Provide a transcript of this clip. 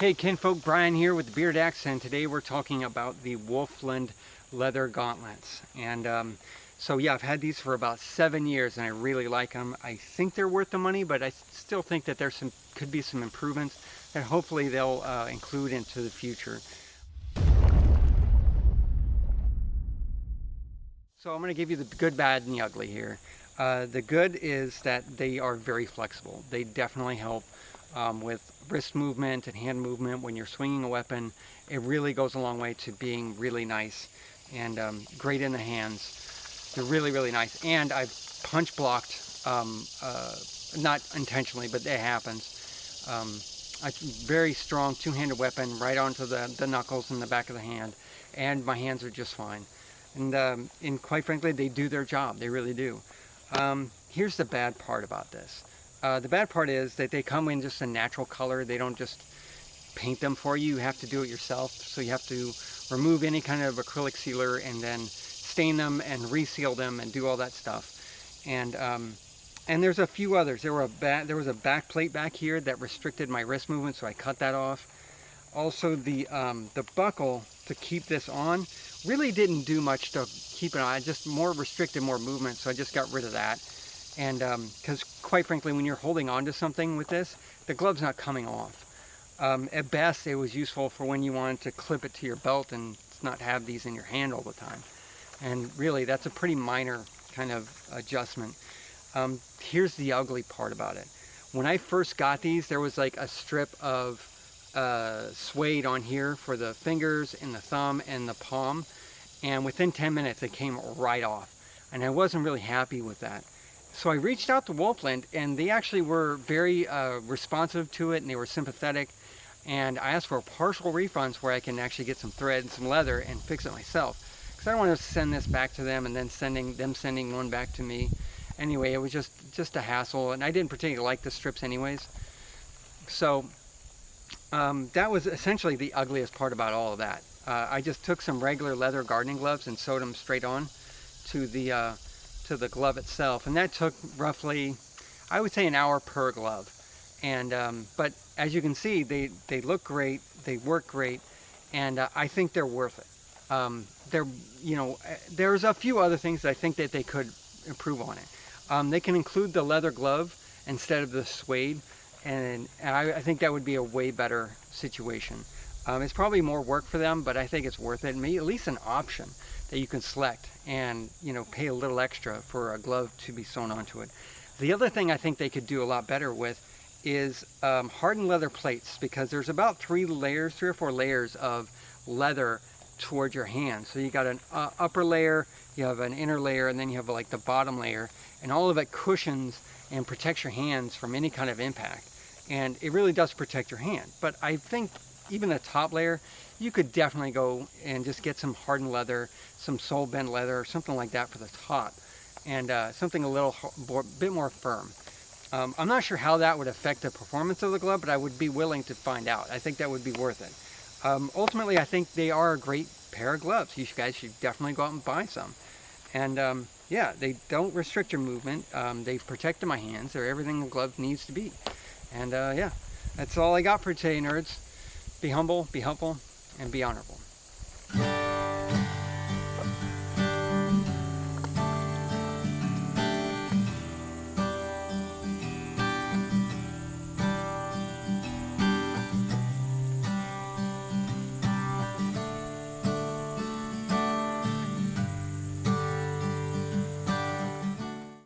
Hey kinfolk, Brian here with the Beard Axe, and today we're talking about the Wulflund leather gauntlets. And so yeah, I've had these for about 7 years and I really like them. I think they're worth the money, but I still think that there's could be some improvements that hopefully they'll include into the future. So I'm going to give you the good, bad, and the ugly here. The good is that they are very flexible. They definitely help with wrist movement and hand movement when you're swinging a weapon. It really goes a long way to being really nice and great in the hands. They're really, really nice. And I've punch blocked, not intentionally, but it happens. A very strong two-handed weapon right onto the knuckles in the back of the hand, and my hands are just fine. And quite frankly, they do their job. They really do. Here's the bad part about this. The bad part is that they come in just a natural color. They don't just paint them for you. You have to do it yourself. So you have to remove any kind of acrylic sealer and then stain them and reseal them and do all that stuff. And there's a few others. There was a back plate back here that restricted my wrist movement, so I cut that off. Also, the buckle to keep this on really didn't do much to keep it on. I just more restricted more movement, so I just got rid of that. And because quite frankly, when you're holding on to something with this, the glove's not coming off. At best, it was useful for when you wanted to clip it to your belt and not have these in your hand all the time. And really, that's a pretty minor kind of adjustment. Here's the ugly part about it. When I first got these, there was like a strip of suede on here for the fingers and the thumb and the palm. And within 10 minutes, it came right off. And I wasn't really happy with that. So I reached out to Wulflund, and they actually were very responsive to it, and they were sympathetic. And I asked for partial refunds where I can actually get some thread and some leather and fix it myself. Because I don't want to send this back to them and then sending one back to me. Anyway, it was just a hassle, and I didn't particularly like the strips anyways. So that was essentially the ugliest part about all of that. I just took some regular leather gardening gloves and sewed them straight on to the glove itself, and that took roughly, I would say, an hour per glove. And but as you can see, they look great, they work great, and I think they're worth it. There's a few other things that I think that they could improve on it. They can include the leather glove instead of the suede, and I think that would be a way better situation. It's probably more work for them, but I think it's worth it. Maybe at least an option that you can select and pay a little extra for a glove to be sewn onto it. The other thing I think they could do a lot better with is hardened leather plates, because there's about 3 or 4 layers of leather toward your hand. So you got an upper layer, you have an inner layer, and then you have like the bottom layer, and all of it cushions and protects your hands from any kind of impact. And it really does protect your hand. But I think even the top layer, you could definitely go and just get some hardened leather, some sole bend leather, or something like that for the top, and something a little bit more firm. I'm not sure how that would affect the performance of the glove, but I would be willing to find out. I think that would be worth it. Ultimately, I think they are a great pair of gloves. You guys should definitely go out and buy some. And yeah, they don't restrict your movement. They've protected my hands. They're everything a glove needs to be. And yeah, that's all I got for today, nerds. Be humble, be helpful, and be honorable.